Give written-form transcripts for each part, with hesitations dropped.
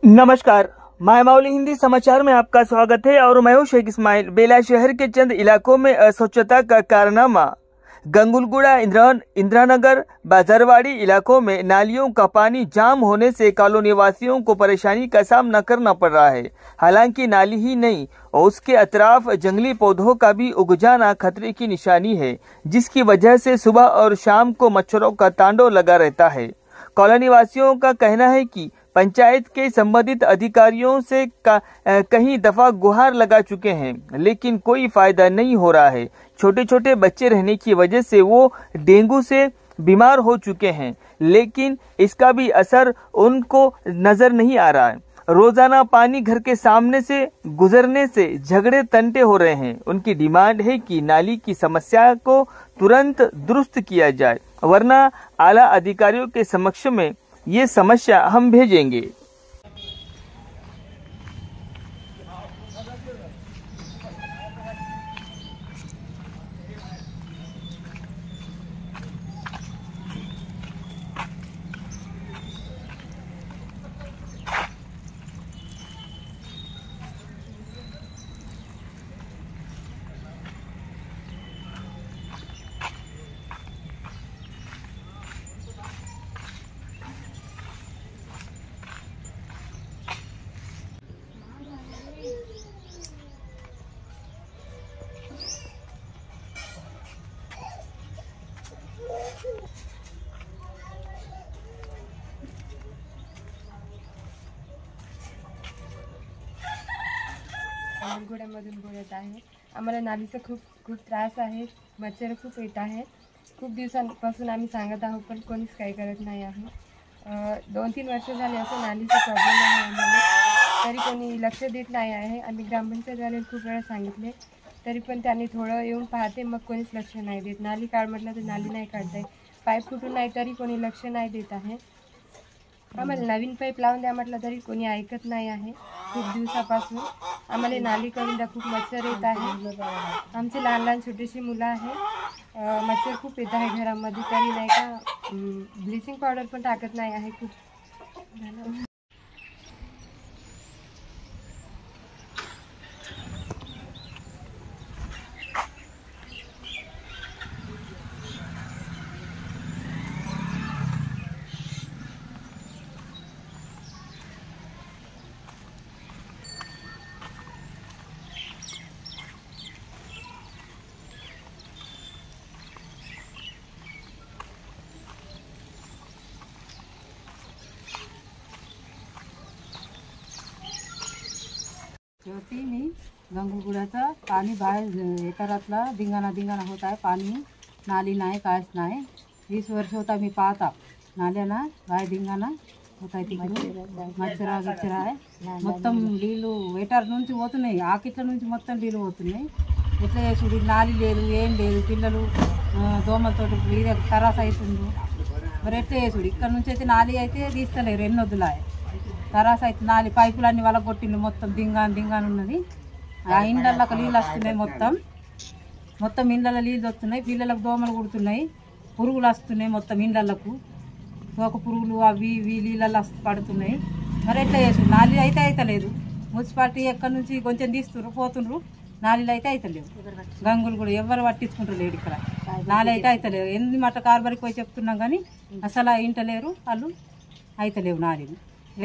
नमस्कार, माय माउली हिंदी समाचार में आपका स्वागत है और मैं हूं शेख इस्माइल। बेला शहर के चंद इलाकों में अस्वच्छता का कारनामा। गंगुलगुड़ा, इंदिरानगर, बाजारवाड़ी इलाकों में नालियों का पानी जाम होने से कॉलोनी वासियों को परेशानी का सामना करना पड़ रहा है। हालांकि नाली ही नहीं और उसके अतराफ जंगली पौधों का भी उग जाना खतरे की निशानी है, जिसकी वजह से सुबह और शाम को मच्छरों का तांडव लगा रहता है। कॉलोनी वासियों का कहना है कि पंचायत के संबंधित अधिकारियों से कई दफा गुहार लगा चुके हैं, लेकिन कोई फायदा नहीं हो रहा है। छोटे छोटे बच्चे रहने की वजह से वो डेंगू से बीमार हो चुके हैं, लेकिन इसका भी असर उनको नजर नहीं आ रहा है। रोजाना पानी घर के सामने से गुजरने से झगड़े तंटे हो रहे हैं। उनकी डिमांड है कि नाली की समस्या को तुरंत दुरुस्त किया जाए, वरना आला अधिकारियों के समक्ष में ये समस्या हम भेजेंगे। घोड्यामधून बोलत आहे। आम्हाला नालीचा खूप त्रास आहे। मच्छर खूप येत आहे। खूप दिवसांपासून आम्ही सांगत आहोत, पण कोणीच काही करत नाही आहे। 2-3 वर्ष झाले असं नालीचा प्रॉब्लेम आहे आम्हाला, तरी कोणी लक्ष देत नाही आहे। आम्ही ग्रामपंचायतवाले खूप वेळा सांगितले, तरी पण त्यांनी थोडं येऊन पाहते, मग कोणीच लक्ष नाही देत। नाली काढ म्हटलं तर नाली नाही काढताय, पाईप फुटून नाही तरी कोणी लक्ष नाही देत आहे। आम्हाला नवीन पाईप लावून द्या म्हटलं तरी कोणी ऐकत नाही आहे। खूप दिवसापासून आम्हाला नाली करून द्या, खूप मच्छर येत आहे। आमचे लहान छोटीशी मुलं आहे, मच्छर खूप येत आहे घरामध्ये, तरी नाही का ब्लिचिंग पावडर पण टाकत नाही आहे। खूप शेवटी मी गंगुलगुड्याचं पाणी बाहेर एकारातला धिंगाणा होत आहे। पाणी नाली नाही, काहीच नाही। 20 वर्ष होता मी पाहता नाल्याना बाहेर धिंगाणा होत आहे। तिकडून మచ్చర आहे, మొత్తం నీళ్ళు వేటార్ నుంచి పోతున్నాయి, ఆకిట్ల నుంచి మొత్తం నీళ్ళు పోతున్నాయి। ఎట్లా చేసుడు, నాలి లేదు, ఏం లేదు, పిల్లలు దోమలతో వీధి తరాస అవుతుంది। మరి ఎట్లా చేసుడు? ఇక్కడ నుంచి అయితే నాలి అయితే తీస్తలేరు, ఎన్నొద్దులాయ తరాస అయితే నాలి పైపులన్నీ వాళ్ళ కొట్టిండు, మొత్తం దింగాను ఉన్నది। ఆ ఇండ్లకి నీళ్ళు వస్తున్నాయి, మొత్తం ఇండ్లలో నీళ్ళు వస్తున్నాయి। పిల్లలకు దోమలు కుడుతున్నాయి, పురుగులు వస్తున్నాయి, మొత్తం ఇండ్లకు తోక పురుగులు అవి ఇవి నీళ్ళల్లో పడుతున్నాయి। మరి ఎట్లా చేసుడు? నాలి అయితే అవుతలేదు। మున్సిపాలిటీ ఎక్కడి నుంచి కొంచెం తీస్తున్నారు, పోతుండ్రు, నాలీలు అయితే అవుతలేవు। గంగులు కూడా ఎవరు పట్టించుకుంటారు లేడు, ఇక్కడ నాలి అయితే అవుతలేవు। ఎన్ని మట్ట కార్బరికి పోయి చెప్తున్నాం కానీ అసలు ఇంటలేరు వాళ్ళు, అవుతలేవు నాలీలు।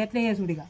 ఎట్లా చేసుడిగా?